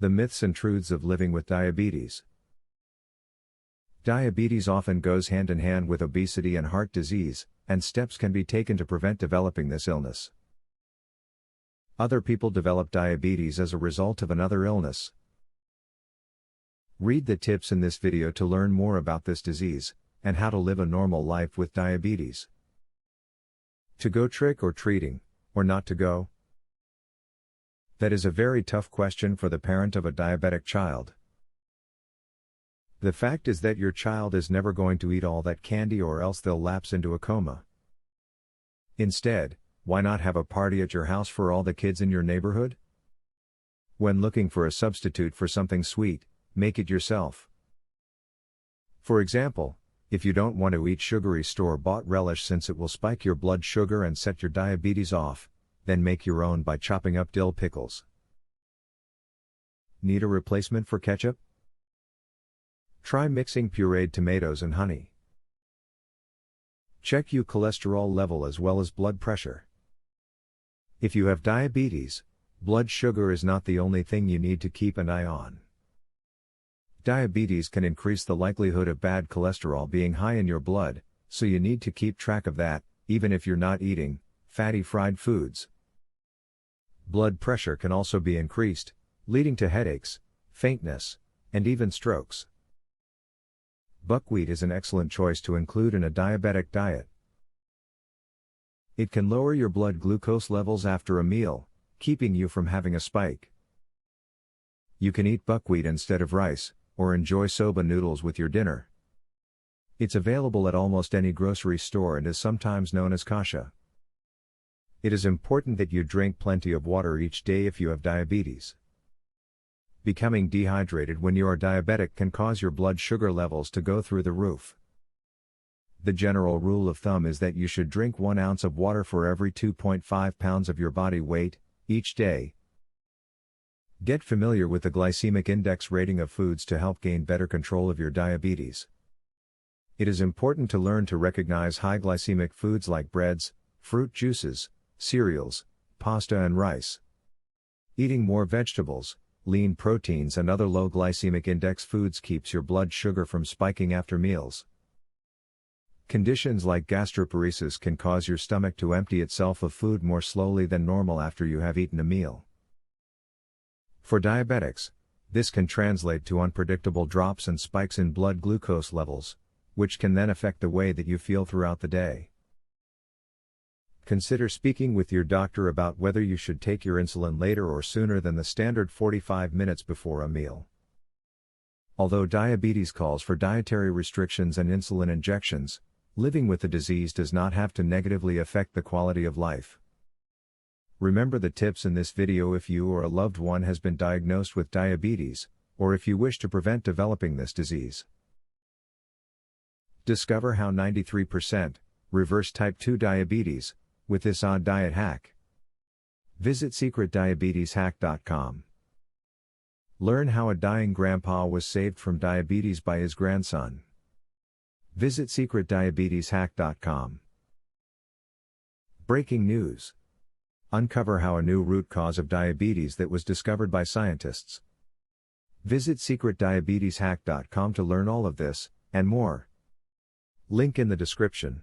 The myths and truths of living with diabetes. Diabetes often goes hand in hand with obesity and heart disease, and steps can be taken to prevent developing this illness. Other people develop diabetes as a result of another illness. Read the tips in this video to learn more about this disease, and how to live a normal life with diabetes. To go trick or treating, or not to go? That is a very tough question for the parent of a diabetic child. The fact is that your child is never going to eat all that candy, or else they'll lapse into a coma. Instead, why not have a party at your house for all the kids in your neighborhood? When looking for a substitute for something sweet, make it yourself. For example, if you don't want to eat sugary store-bought relish since it will spike your blood sugar and set your diabetes off, then make your own by chopping up dill pickles. Need a replacement for ketchup? Try mixing pureed tomatoes and honey. Check your cholesterol level as well as blood pressure. If you have diabetes, blood sugar is not the only thing you need to keep an eye on. Diabetes can increase the likelihood of bad cholesterol being high in your blood, so you need to keep track of that, even if you're not eating fatty fried foods. Blood pressure can also be increased, leading to headaches, faintness, and even strokes. Buckwheat is an excellent choice to include in a diabetic diet. It can lower your blood glucose levels after a meal, keeping you from having a spike. You can eat buckwheat instead of rice, or enjoy soba noodles with your dinner. It's available at almost any grocery store and is sometimes known as kasha. It is important that you drink plenty of water each day if you have diabetes. Becoming dehydrated when you are diabetic can cause your blood sugar levels to go through the roof. The general rule of thumb is that you should drink 1 ounce of water for every 2.5 pounds of your body weight, each day. Get familiar with the glycemic index rating of foods to help gain better control of your diabetes. It is important to learn to recognize high glycemic foods like breads, fruit juices, cereals, pasta and rice. Eating more vegetables, lean proteins and other low glycemic index foods keeps your blood sugar from spiking after meals. Conditions like gastroparesis can cause your stomach to empty itself of food more slowly than normal after you have eaten a meal. For diabetics, this can translate to unpredictable drops and spikes in blood glucose levels, which can then affect the way that you feel throughout the day. Consider speaking with your doctor about whether you should take your insulin later or sooner than the standard 45 minutes before a meal. Although diabetes calls for dietary restrictions and insulin injections, living with the disease does not have to negatively affect the quality of life. Remember the tips in this video if you or a loved one has been diagnosed with diabetes, or if you wish to prevent developing this disease. Discover how 93% reverse type 2 diabetes with this odd diet hack. Visit secretdiabeteshack.com. Learn how a dying grandpa was saved from diabetes by his grandson. Visit secretdiabeteshack.com. Breaking news. Uncover how a new root cause of diabetes that was discovered by scientists. Visit secretdiabeteshack.com to learn all of this, and more. Link in the description.